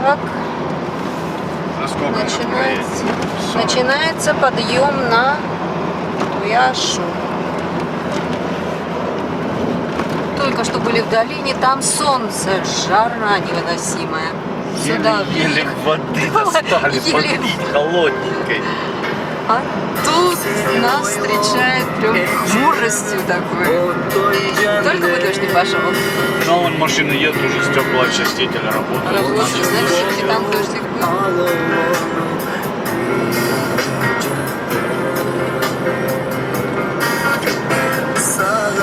Так, начинается подъем на Туяшу. Только что были в долине, там солнце, жара невыносимая. Сюда еле воды достали, попить холодненькой. А тут нас встречает прям хмуростью такой. Только бы дождь не пошел. Но вон машины едут, уже стеклоочиститель работает. Работает, значит, и там дождик был.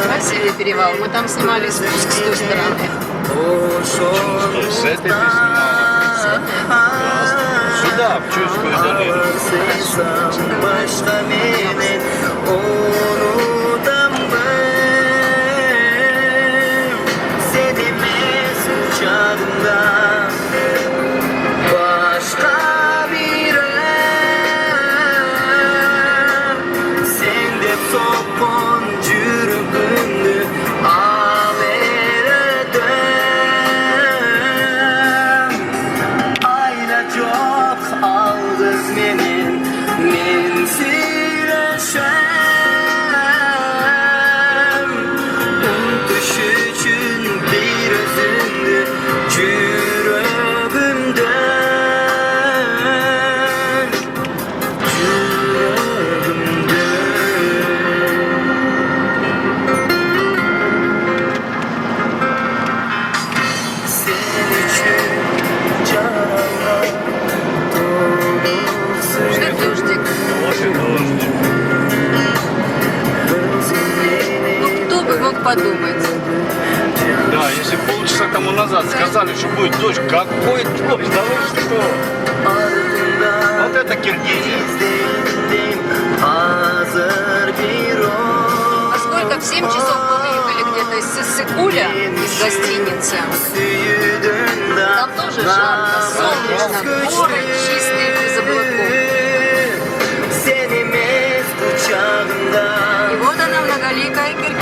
Красивый перевал. Мы там снимали спуск с той стороны. С этой ты снимала? Сюда, в Чуйскую долину. Подумать. Да, если полчаса тому назад сказали, что будет дождь, какой дождь, да вы что? Вот это Киргизия. А сколько? В 7 часов мы выехали где-то из Сысыкуля, из гостиницы. Там тоже жарко, солнечно, горы чистые, без облаков. И вот она, многоликая Киргизия.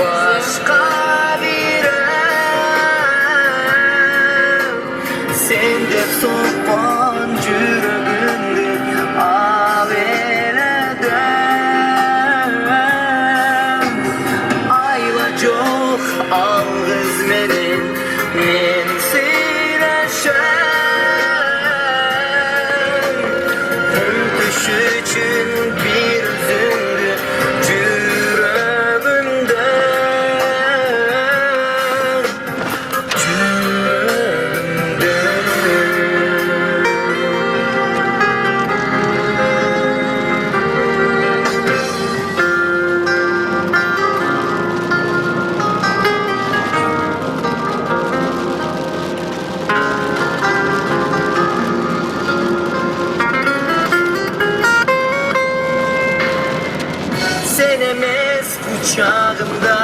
Kucağımda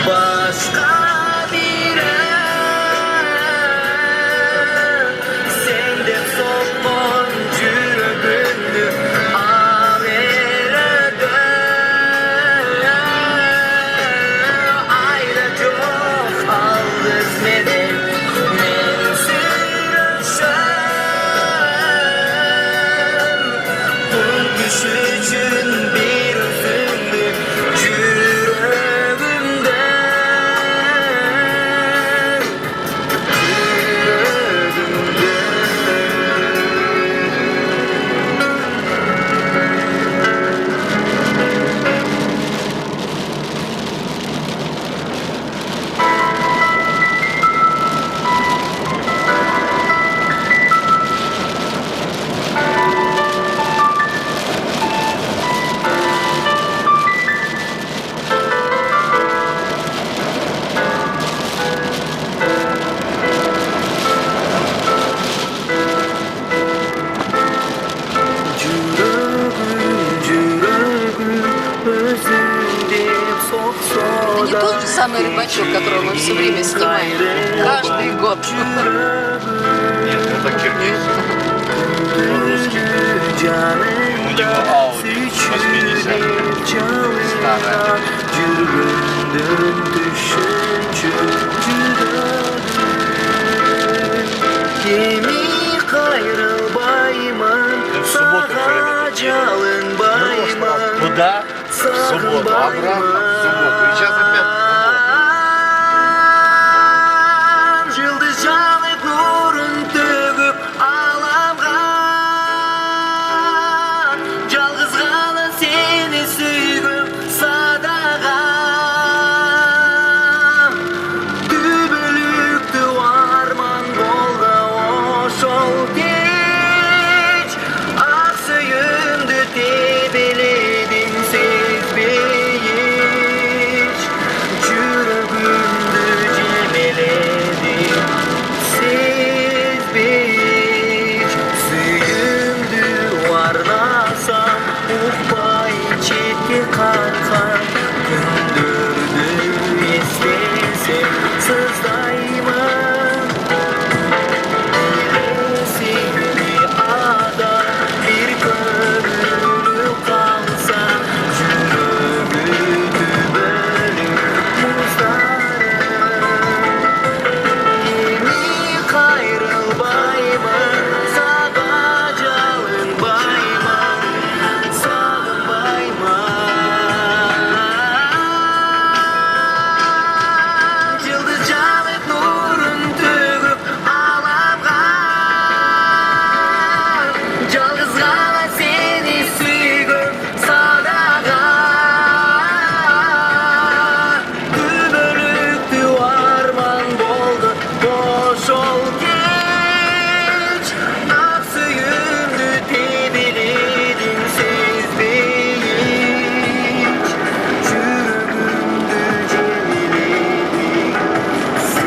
başka biri, sen de son cürgündü averede, ayrı çok aldız benim mensürüşüm, bu düşücün bir üzüldü. Это не тот же самый рыбачок, которого мы все время снимаем. Каждый год. Нет, это Киргизия. Он русский. У него Ауди 80. Старая. субботу все время тут едем. Жалынбаймын Туда в субботу, обратно в субботу. И сейчас опять в субботу. Жылдыз жанып нурун төгүп аламга жалгыз гана сени сүйгүм садага түбөлүктүү арман болду ошол кеч ак сүйүмдү тебеледим сезбей эч жүрөгүмдү жемеледим сезбей эч сүйүмдү арнасам укпай четке каккан күндөрдү эстесем сыздаймын сени адам бир көңүлү калса жүрөгү түбөлүк муздарым эми кайрылбаймын сага жалынбаймын сагынбаймын жылдыз жанып нурун төгүп аламга жалгыз гана сени сүйгүм садага түбөлүктүү арман болду ошол кеч ак сүйүмдү тебеледим сезбей эч жүрөгүмдү жемеледим сезбей эч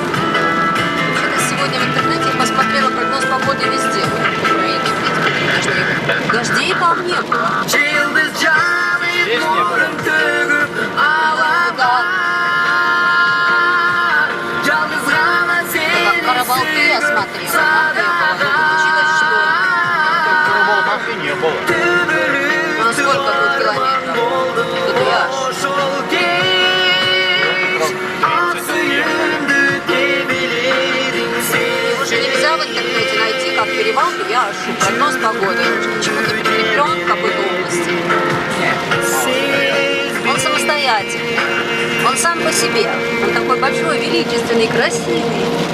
Вообще-то сегодня в интернете посмотрела прогноз погоды везде. В Украине, в Питере, дождей там не было. Жылдыз жанып Здесь не было. нурун төгүп аламга жалгыз гана Как сени Карабалты я сүйгүм смотрела, там не было. Но получилось, что Карабалмахи не было. ну, сколько тут километров? Тут яш. ошол кеч ак сүйүмдү тебеледим Уже нельзя в интернете найти, как перевал Яшу, прогноз погоды. Почему-то прикреплен в какой-то области. Он самостоятельный. Он сам по себе. Он такой большой, величественный, красивый.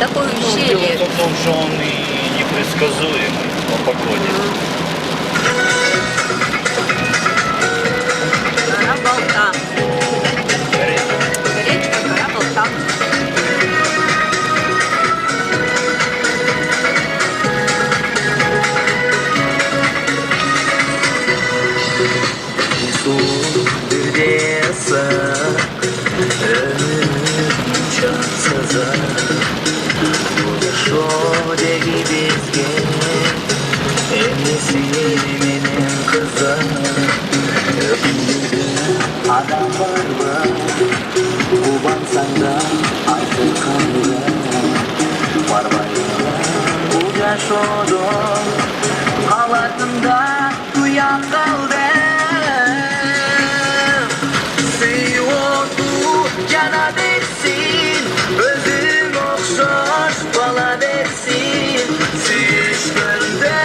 Такое ощущение. Дело в том, что он и непредсказуемый по погоде. Карабалта. Речка Карабалта. Дesa ömrüm çatsaza şu degi bizge emnisi benim kıza adam var mı kubansan da artık kanlı var uca şodon halatında duyan kaldı Cana versin, özün okşar bala versin Süyüşkönde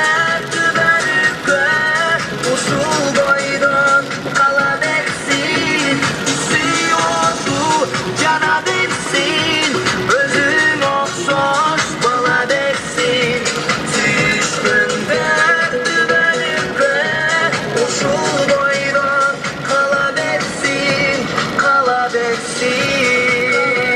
tüberükle usul boydan kala versin Süyüyordu cana versin, özün okşar bala versin Süyüşkönde tüberükle usul boydan kala versin Kala versin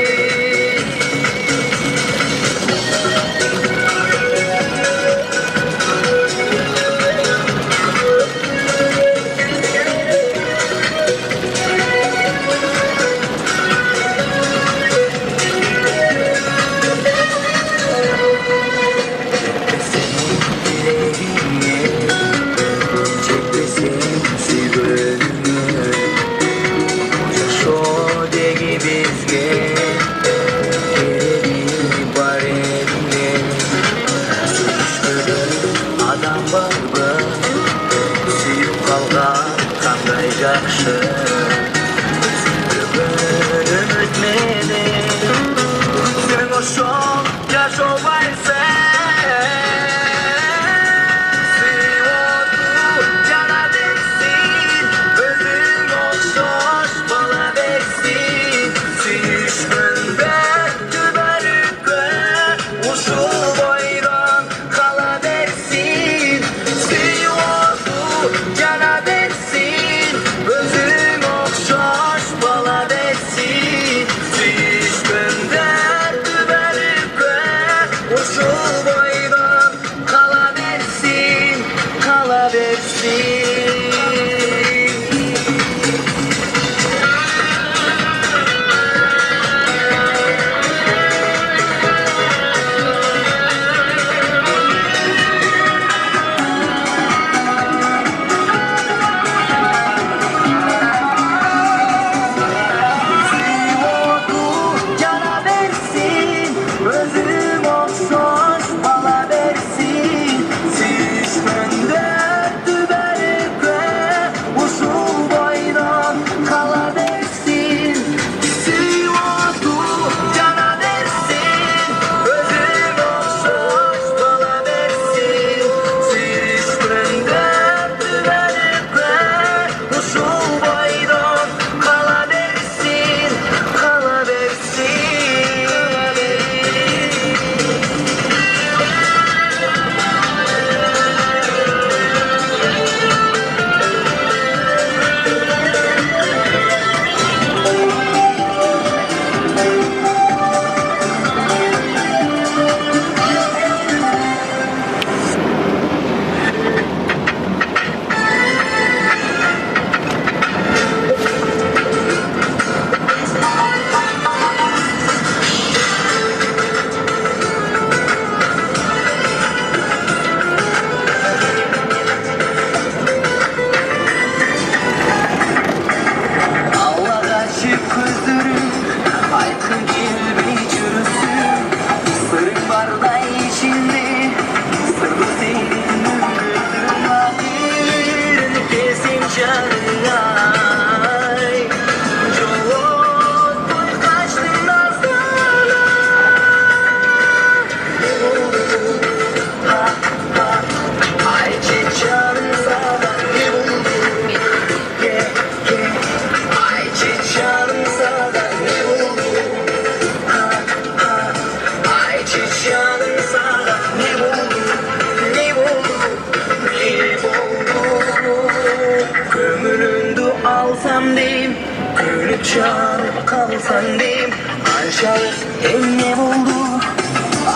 Gülüp çağırıp kalsan diyeyim Aşağıt eline buldu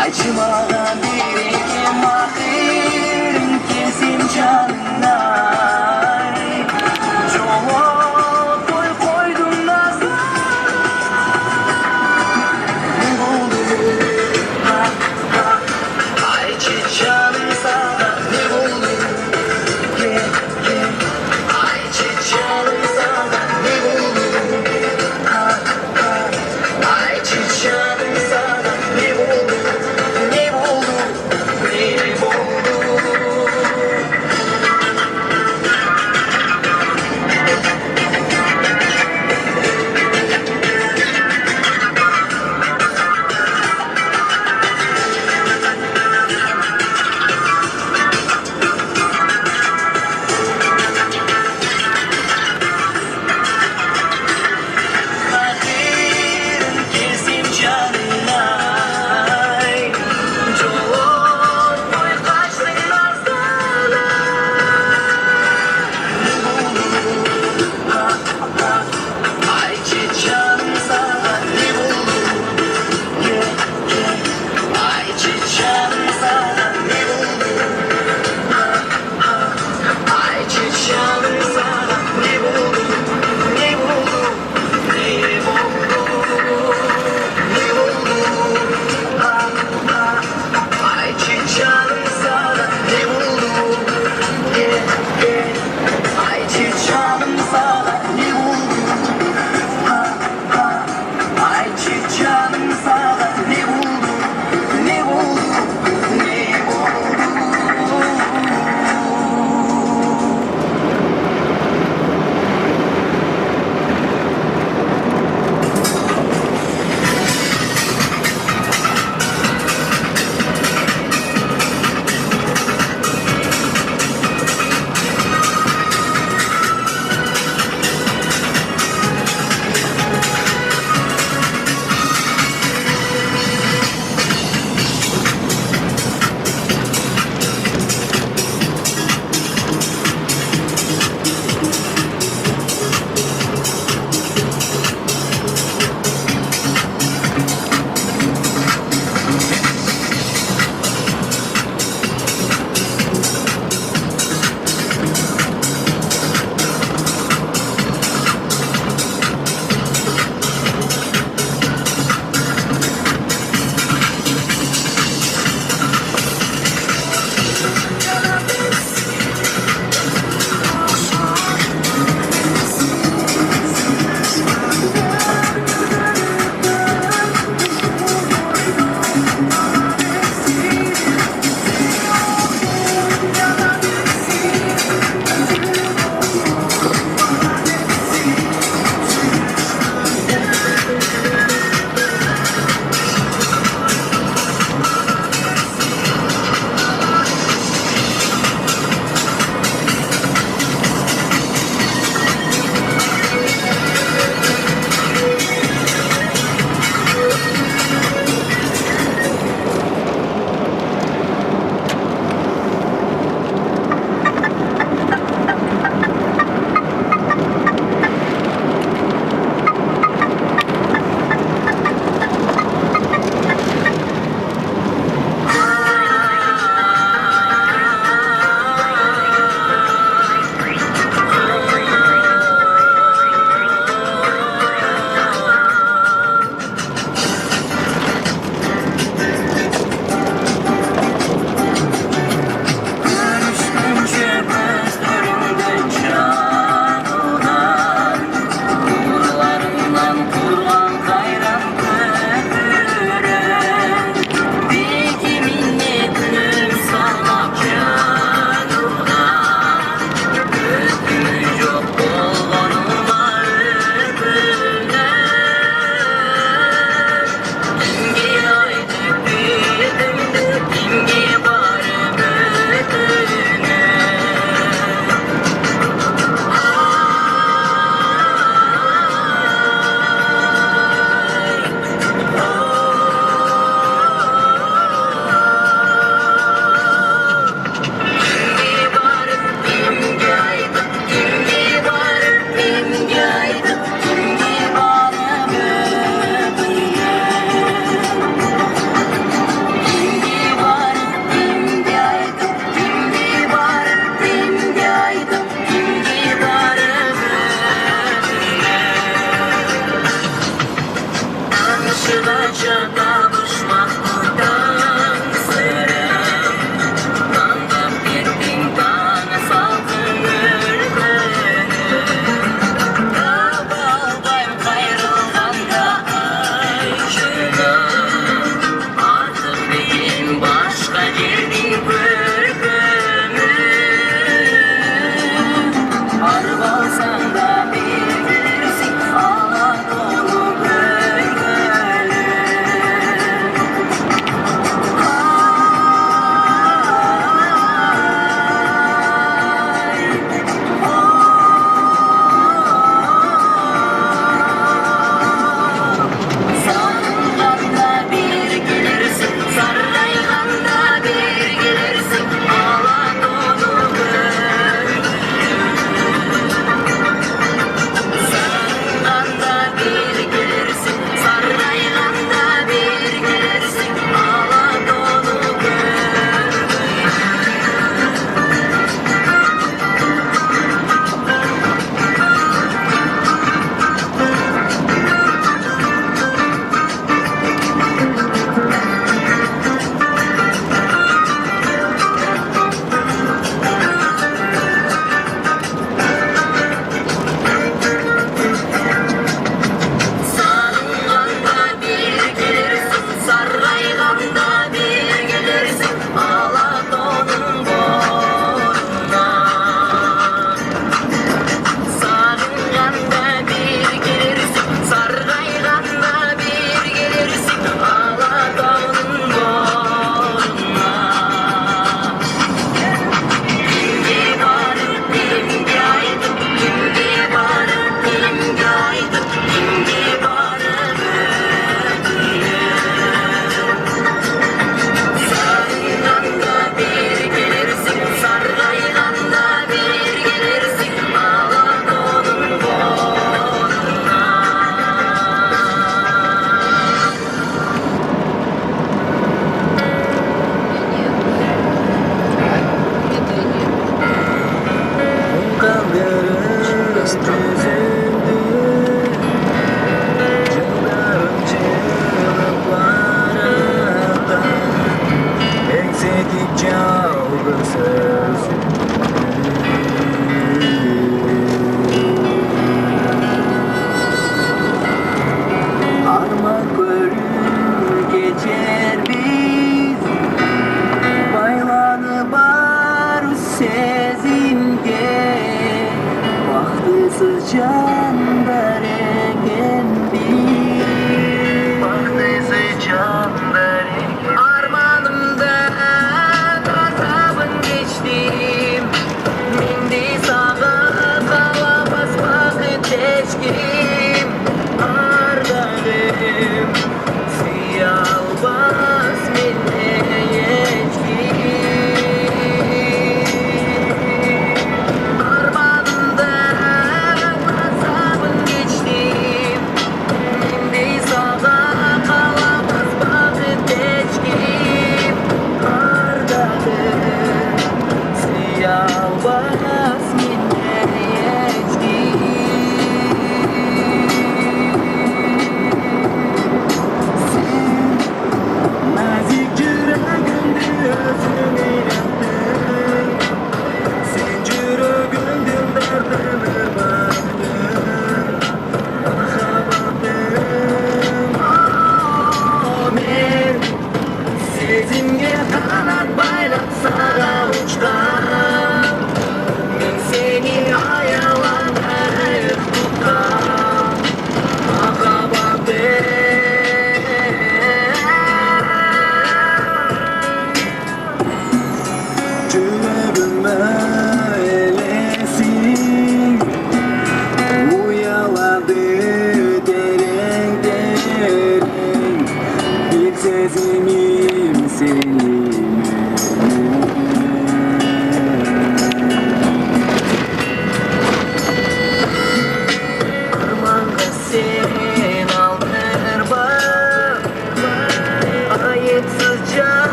Acıma dilim ahirin kesin canlar Çok koydum nazar Ne buldu ha ha Ay çiçeğim sana ne buldu Ye ye Ay çiçeğim sana ne buldu Ha ha Ay çiçeğim sana ne buldu Ne buldu Ne buldu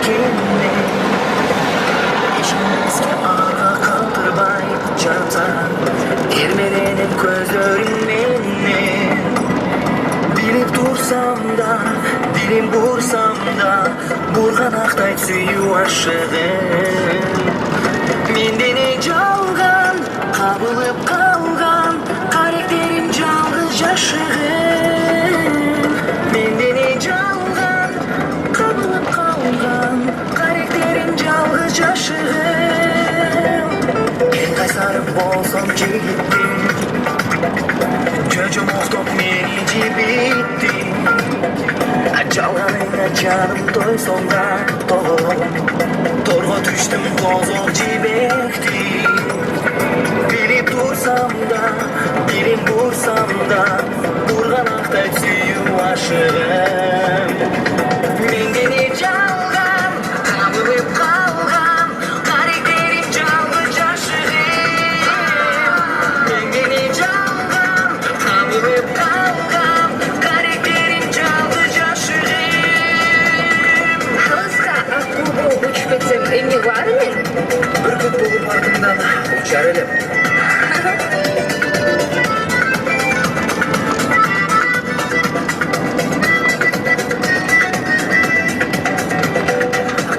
erkinle İşimizge arka kaldırmay canımsa Ermelenip gözlerimle Bilip dursam da, dilim vursam da Burgan aqtay süyü aşığım Mendeni жалған, qabılıp қалған Karakterim жалғыз жашығым Mendeni жалған, qabılıp қалған Karakterim жалғыз жашығым En qaysarım bolsam жигитtim Çocuğum oxtop meni jibittim Жалғаныңа жаным тойсом да Торға түштім тозоқ жібектім Билип турсам да, дилим бурсам да Бурған ақтай сүйүү ашығым Мендени жалған, қабылып қалған Карактерим жалғыз жашығым Мендени жалған, қабылып қалған Karakterim жалғыз жашығым Kızga akıl болып uçup etsem emni var mı? Бүркіт болып артымдан ұшар едім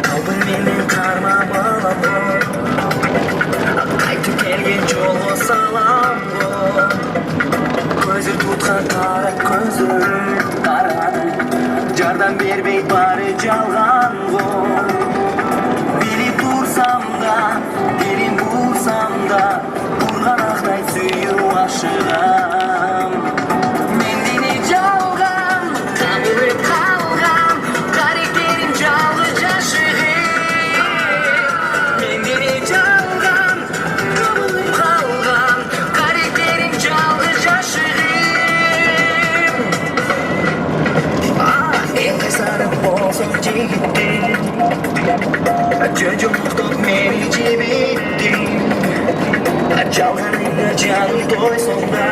Қалдың менен қарма балам Қайтып келген жолы салам Көзір тұтқан қара көзір Жардан бербей бары жалған Билип турсам да, дилим бурсам да Бурған ақтай сүйүү ашығам Мендени жалған, қабылып қалған Karakтерим жалғыз жашығым Мендени жалған, қабылып қалған Karakterim жалғыз жашығым En qaysarım bolsam jigittim Çocuğum oxtop meni jibittim Жалғаныңа жаным тойсом да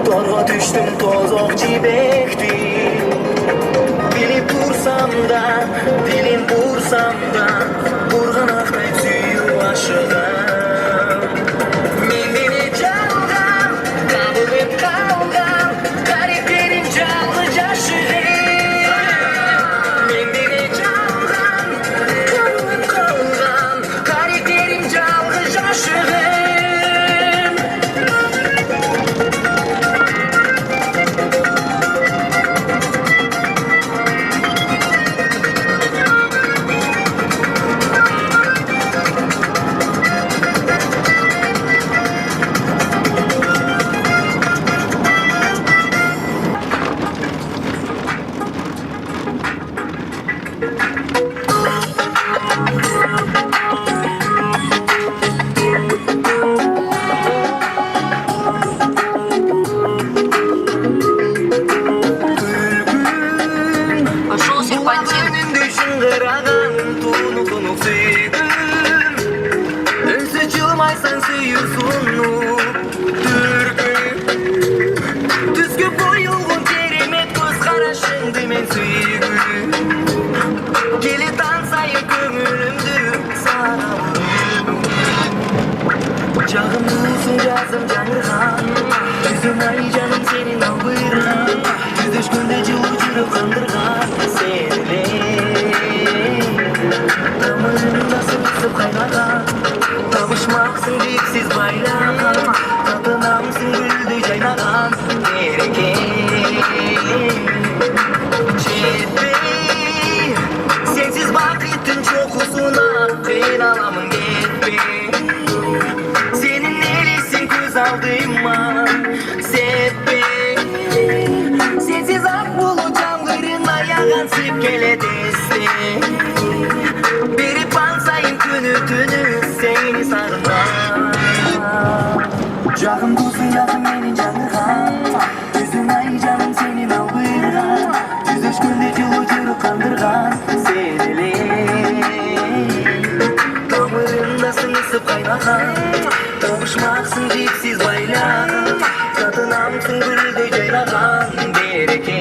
Торға түштім тозоқ жибектим Билип турсам да, дилим бурсам да Бурған ақтай сүйүү ашығым Мендени жалған, қабылып қалған Karakterim жалғыз жашығым Мендени жалған, қабылып қалған Karakterim жалғыз жашығым Пошел серпантин. Önünde şıngıragan tunukunuk süygün Ünsüz yılmaysan süyüsünü Türkün Düzgü boyulgun keremet göz karашыңды мен süygün Keli tansayın көңілімді сағалым Жағым ұзын жазым жаңырған Жүзің ай жаным сенің албырған Жүз өшкенде жылы жүріп қандырған Сені тамырында сыңсып қайнаған Табышмақсың жіпсіз байлаған Татынамсың гүлді жайнаған Береке жетпей Сенсіз бақыттың чоқысына қиналамын кетпей Senin nelesin göz aldıma Sepпей Sensiz ak bulacağım kırına yağan sipkele deste Berip ansayım tünü seni sarma Жағым досың жақын менен жаңырған Жүзің ай жаным сенен албырған Жүз өшкенде жылы жүріп қандырған Сенеле тамырында сыңсып қайнаған Табышмақсың жіпсіз байлаған Татынамсың гүлді жайнаған Береке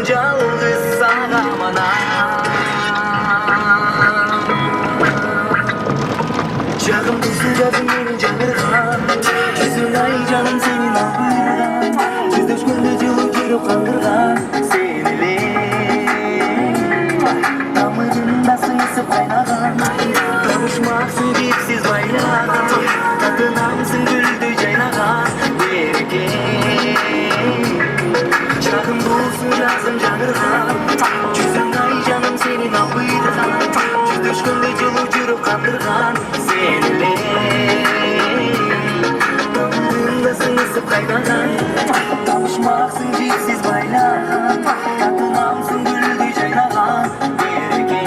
жалғыз сағамана жағымдысың жазым менің жаңғырған жүзің ай жаным сенен албырған жүздескенде жылу жүріп қандырған сеніле тамырында сыңсып қайнаған табышмақсың кепсіз байлаған татынамсың гүлдей жайнаған береке жағым болсын жазым жаңғырған жүзің ай жаным сенен албырған жүздескенде жылу жүріп қандырған сеніле тамырында сыңсып қайнаған табышмақсың кепсіз байлаған татынамсың гүлдей жайнаған береке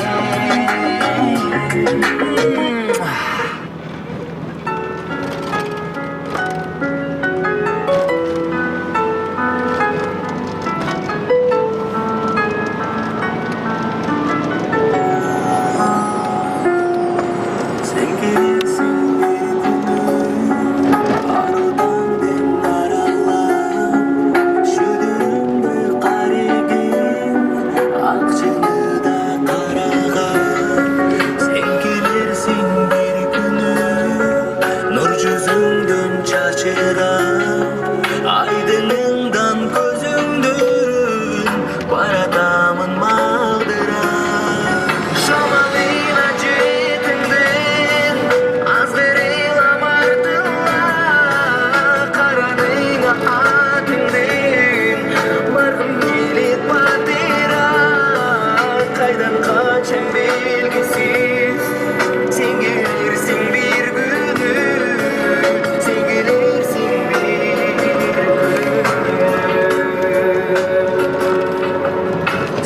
Sen gelirsin arıdan aralar Şüdürümde karigin akçıda karagan Sen gelirsin bir günü nur yüzünden çaçıran Aydınından gözündün baratamın mağdıra Şamalıyla cetinden az verilam ardıla Karanıyla atından barkım gelip batira Kaydan kaçan belgisiz sen gelirsin bir günü Sen gelirsin bir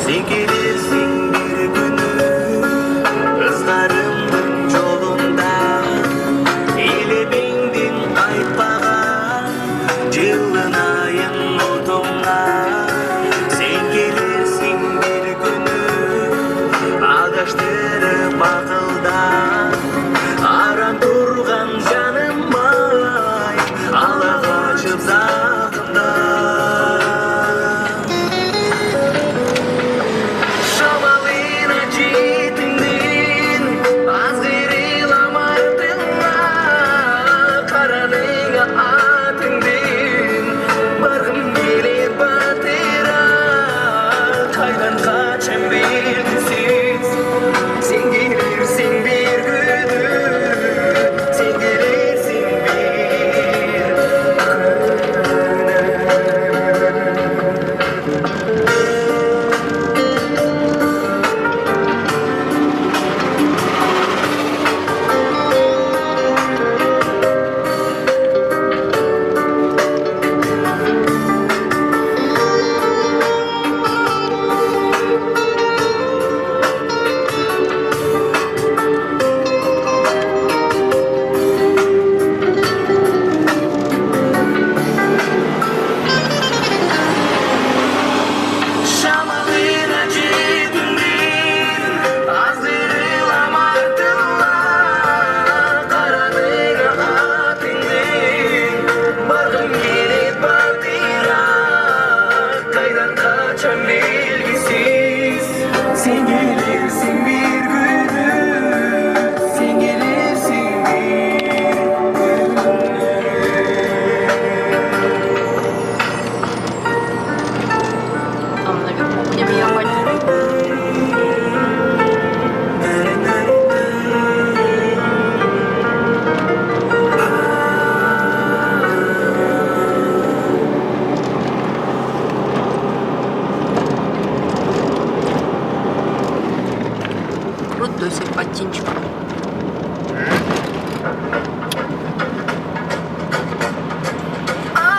Sen gelirsin bir günü Kızlarımdın yolunda Ele bindin kayıtpağa Cılınayın otomla Sen gelirsin bir günü Ağaçtırıp akılda Aran turgan canım ay Allah açıp zakında Şamalıyla cetinden az verilam ardıla Karanıyla atından barkım gelip batira Kaydan kaçan belgisiz sen gelirsin bir günü Sen gelirsin bir Şamalıyla cetinden az verilam ardıla Karanıyla atından barkım gelip batira Kaydan kaçan belgisiz sen gelirsin bir günü Sen gelirsin bir Там наверху будем ехать. Крутой серпантинчик.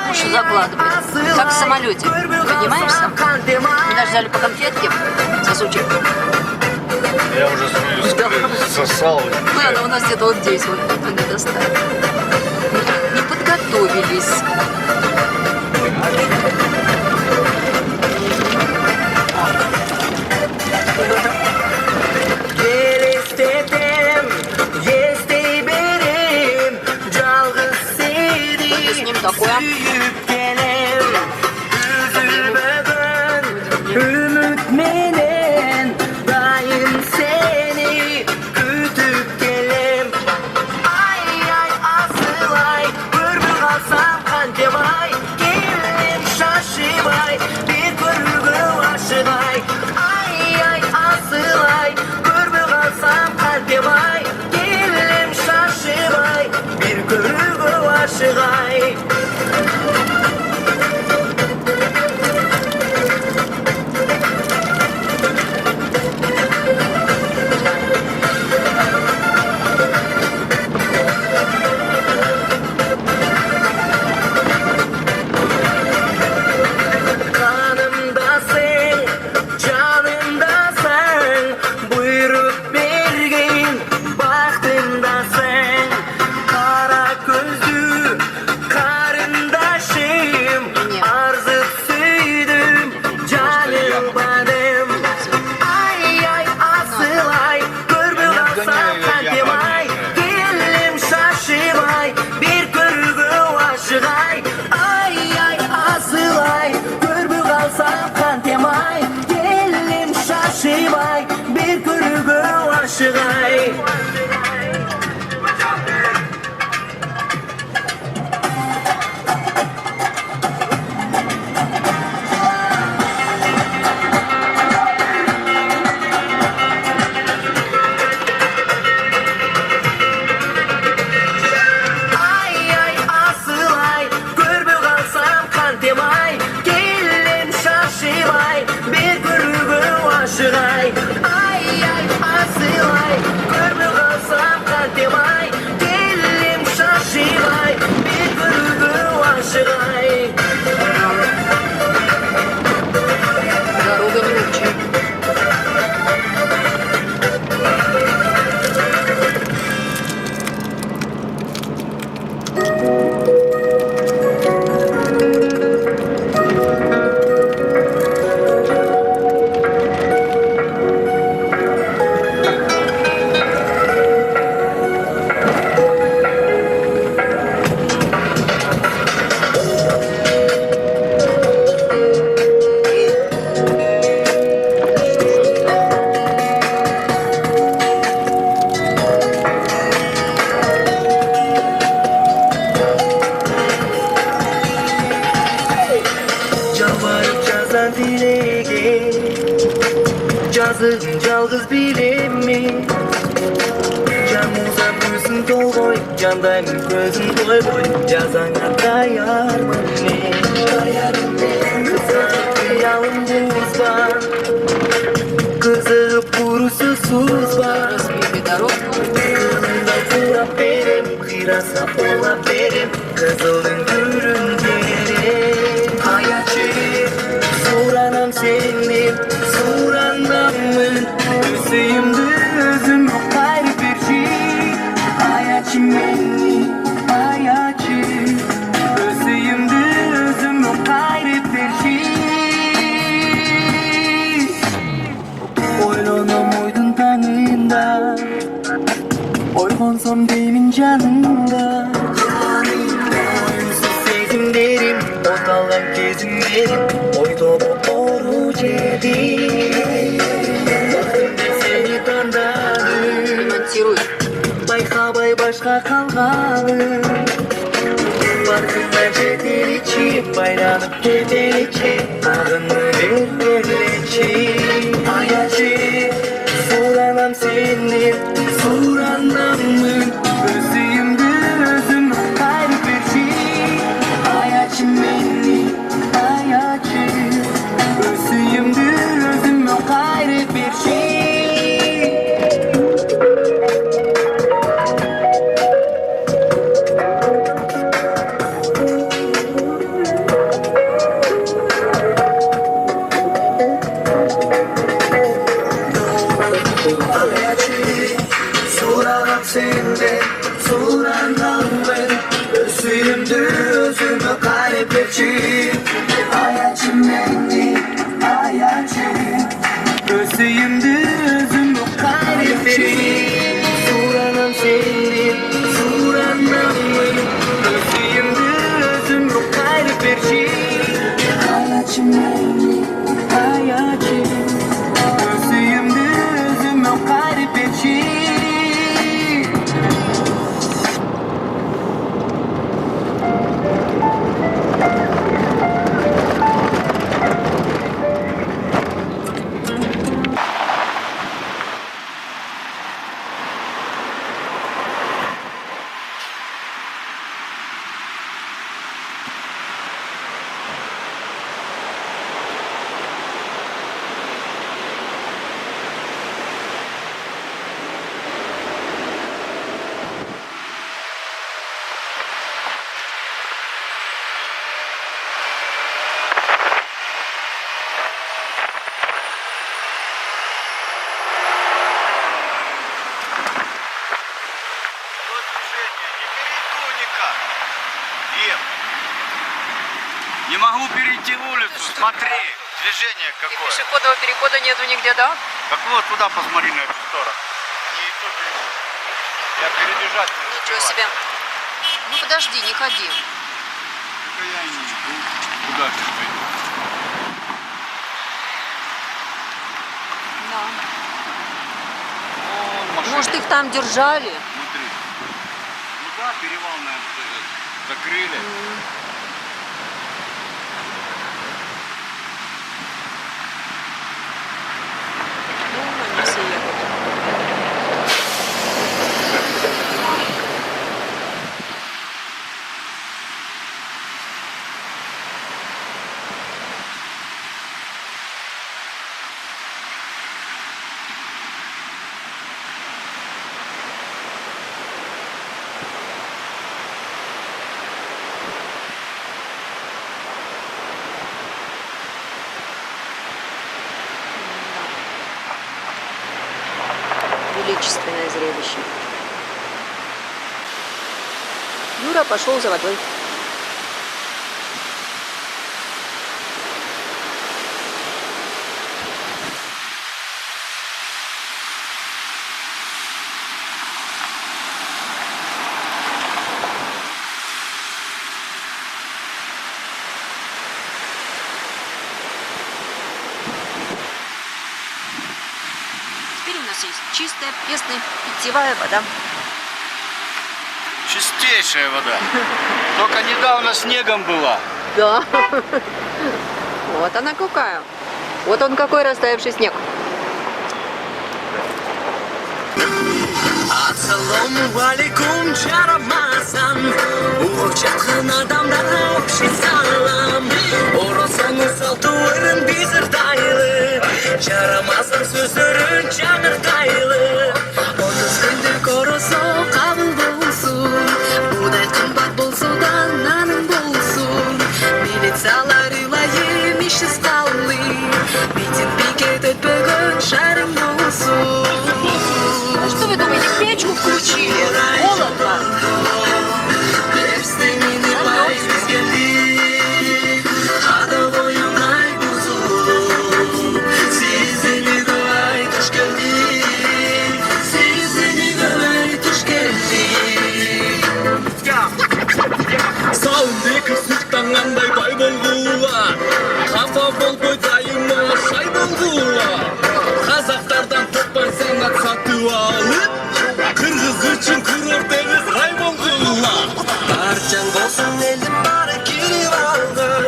Лучше закладывай. Как в самолете. Поднимаешься? Мы даже взяли по конфетке. Сосучек. Я уже свою сосал. Ну, она у нас где-то вот здесь, вот мы не достали. Не подготовились. Gel istedim, yestey benim, жалғыз Что с ним такое? Üzülmeden, aşık ay. Дорога не общая. Yazın жалғыз билемін Жаныңыза көзін толғой Жандаймын көзін қойбой Жазаңа даярмын мен Қызығып қиялым бұзба Қызығып ұрысы сузба Разбили дорогу. Қылында құрап берем Қираса олап берем Қызылдың түрін берем Аячы Суранам сенден Суранамын Өсейімді өзім қайрып берші Аячы мені Аячы Өсейімді өзім қайрып берші Ойланам ойдың таңында Ойғансам деймін жаныңда Ойымсыз сезімдерім Оталған кезімдерім Ой тобы ұру жеді Бақытымды сені таңдадым Ремонтируй. Байқабай башқа қалғаны Барқыңа жетелечі Байланып кетелечі Ағыны бергелечі Аячы Суранам сенден Суранамын Өзімді өзім қайрып берші Аячы мені Аячы Өзімді өзім қайрып берші Суранам сенден Суранамын Өзімді өзім қайрып берші Аячы мені Аячы Өзімді өзім қайрып берші Суранам сенден Суранамын Өзімді өзім қайрып берші Аячы мені Аячы Өзімді өзім қайрып берші Не могу перейти улицу, смотри, движение И какое. пешеходного перехода нету нигде, да? Так вот, туда посмотри на эту сторону. Не идут. Я перебежать не Ничего успеваю. себе. Ну подожди, не ходи. Только я и не иду. Куда ты пойду? Да. Вон Может, их там держали? Смотри. Ну да, перевал, наверное, закрыли. Ну, они все едут. Величественное зрелище. Юра пошел за водой. Теперь у нас есть чистая, пресная, питьевая вода. Чистейшая вода. Только недавно снегом была. Да. Вот она какая. Вот он какой растаявший снег. Ассаламу алейкум, жарамасан. Уğurчатқан адамдарға общий салам. Оросоның салтуырын бизірдайлы. Жарамасан сөздерін жаңыртайлы. 30 күндік оросо қабыл болсын. Будай қымбат болса да наның болсын. Милициялар илайым işsiz қалды. Митинг бекет өтпеген шарың болсын. А что вы думаете, печку включили? Холодно. Қандай бай болғула, қафа болбой дайыма шай болғула. Қазақтардан тоқпай санат сатып алып, қырғыз үшін курорт емес рай болғула. Арчаң болсын елім бары келіп алған,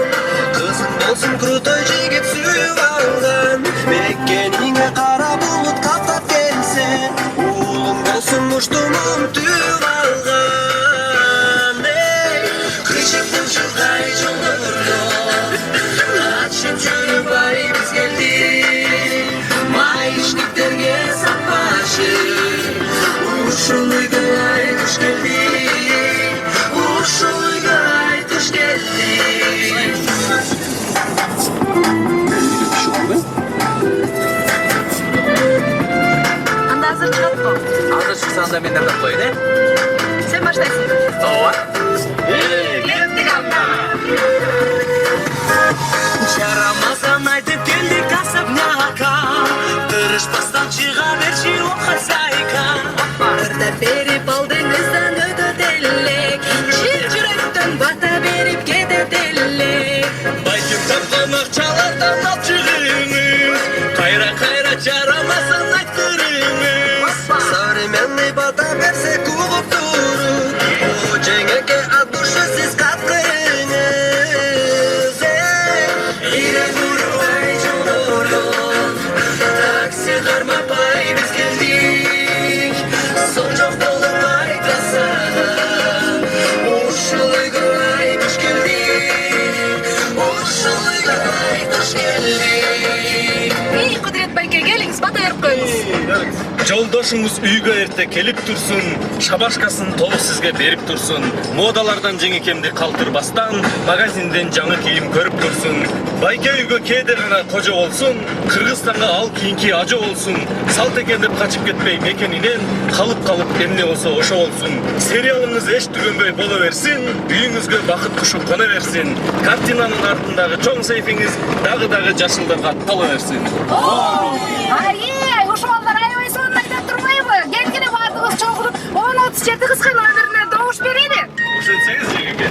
қызың болсын крутой жігіт сүйіп алған. Меккеніңе қара бұлыт қаптап келсін, ұлың болсын мұштымын түйіп алған. Kışıktan şurday жолдордо ачып жүрүп ай биз келдик маишниктерге сатпашы ушул үйгө ай туш келдик ушул үйгө ай туш келдик. Анда азыр чыгат го. Азыр чыксаң да мен да коеюн, Сен баштайсың. ооба. Жарамасан айтып келдик особняка, тырышпастан чыга берчи о хозяйка. Ырдап берип алдыңыздан өтөт элек, жер жүрөктөн бата берип кетет элек. Байтын тапкан акчалардан алып чыгыңыз, кайра жарамасан айткырыңыз. Современный бата берсек угуп туруп, о жеңеке от души сиз каткырыңыз. Ирен урубай жолдордон, такси кармапай биз келдик. Сон жок болуп айтасаң, ушул үйгө ай туш келдик. Ушул үйгө ай туш келдик. Эй, Кудрет байке, келиңиз, бата берип коюңуз. Жолдошуңуз үйгө эрте келип турсун, шабашкасын толук сизге берип турсун, модалардан жеңекемди калтырбастан, магазинден жаңы кийим көрүп турсун. Байке үйгө кээде гана кожо болсун, Кыргызстанга ал кийинки ажо болсун. Салт экен деп качып кетпей мекенинен, калып эмне болсо ошо болсун. Сериалыңыз эч түгөнбөй боло берсин, үйүңүзгө бакыт кушу кона берсин. Картинанын артындагы чоң сейфиңиз дагы жашылдарга тола берсин. Ай, ушул балдар аябай сонун айтып турбайбы? Келгиле бардыгыбыз чогулуп 10-37 кызга номерине добуш берели. Ушентсеңиз жеңеке.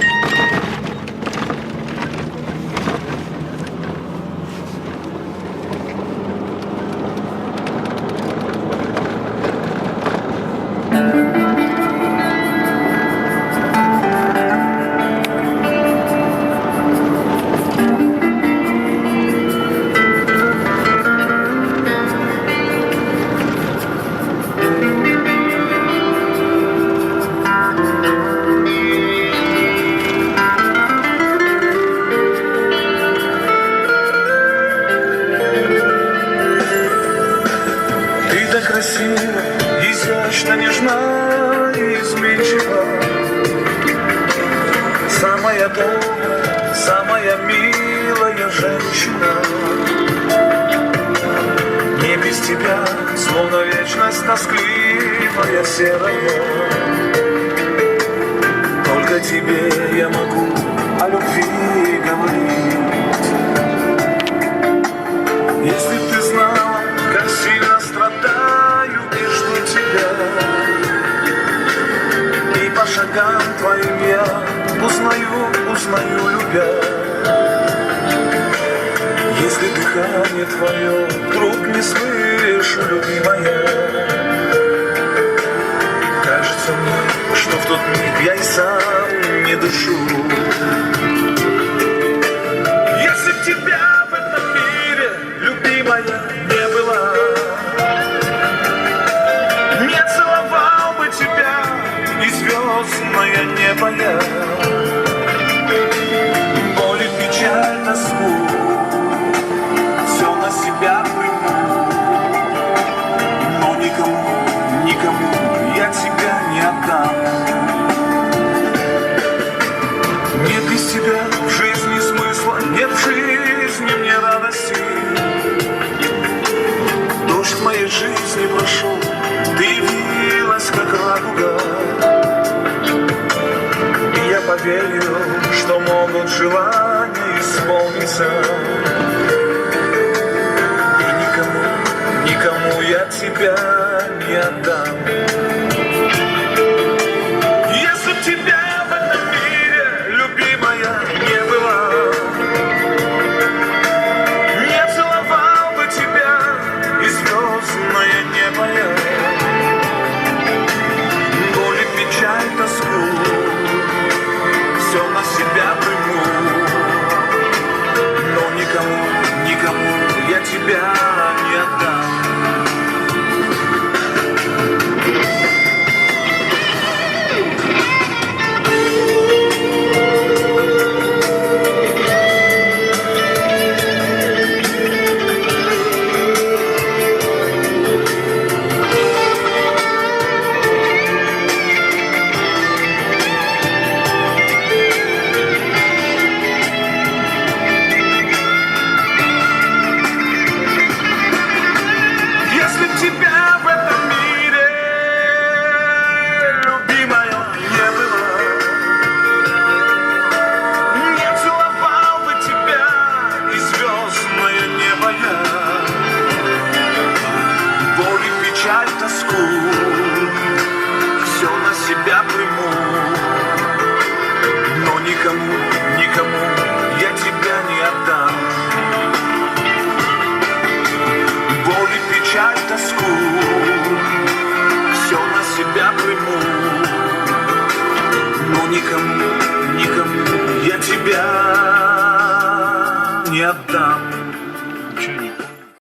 красива, изящна, нежна и изменчива. Самая добрая, самая милая женщина. Не без тебя, словно вечность тоскливая, серая. Только тебе я могу о любви говорить. Если б ты знала, как сильно страдаю и жду тебя, и по шагам твоим я узнаю любя. Если дыхание твое вдруг не слышу, любимая, кажется мне, что в тот миг я и сам не дышу. Если б тебя в этом мире, любимая, не было, не целовал бы тебя и звездное небо я. Боль и печаль, тоску все на себя приму, но никому я тебя не отдам. Нет без тебя в жизни смысла, нет в жизни мне радости. Дождь в моей жизни прошел, ты явилась как радуга. И я поверил, что могут желания исполниться. И никому я тебя не отдам. Если б тебя в этом мире, любимая, не было, не целовал бы тебя и звездное небо я. Боль и печаль, тоску все на себя приму, но никому я тебя не отдам. Если б тебя в этом мире, любимая, не было, не целовал бы тебя и звездное небо я. Боль и печаль, тоску все на себя приму, но никому я тебя не отдам. Боль и печаль, тоску все на себя приму, но никому я тебя не отдам.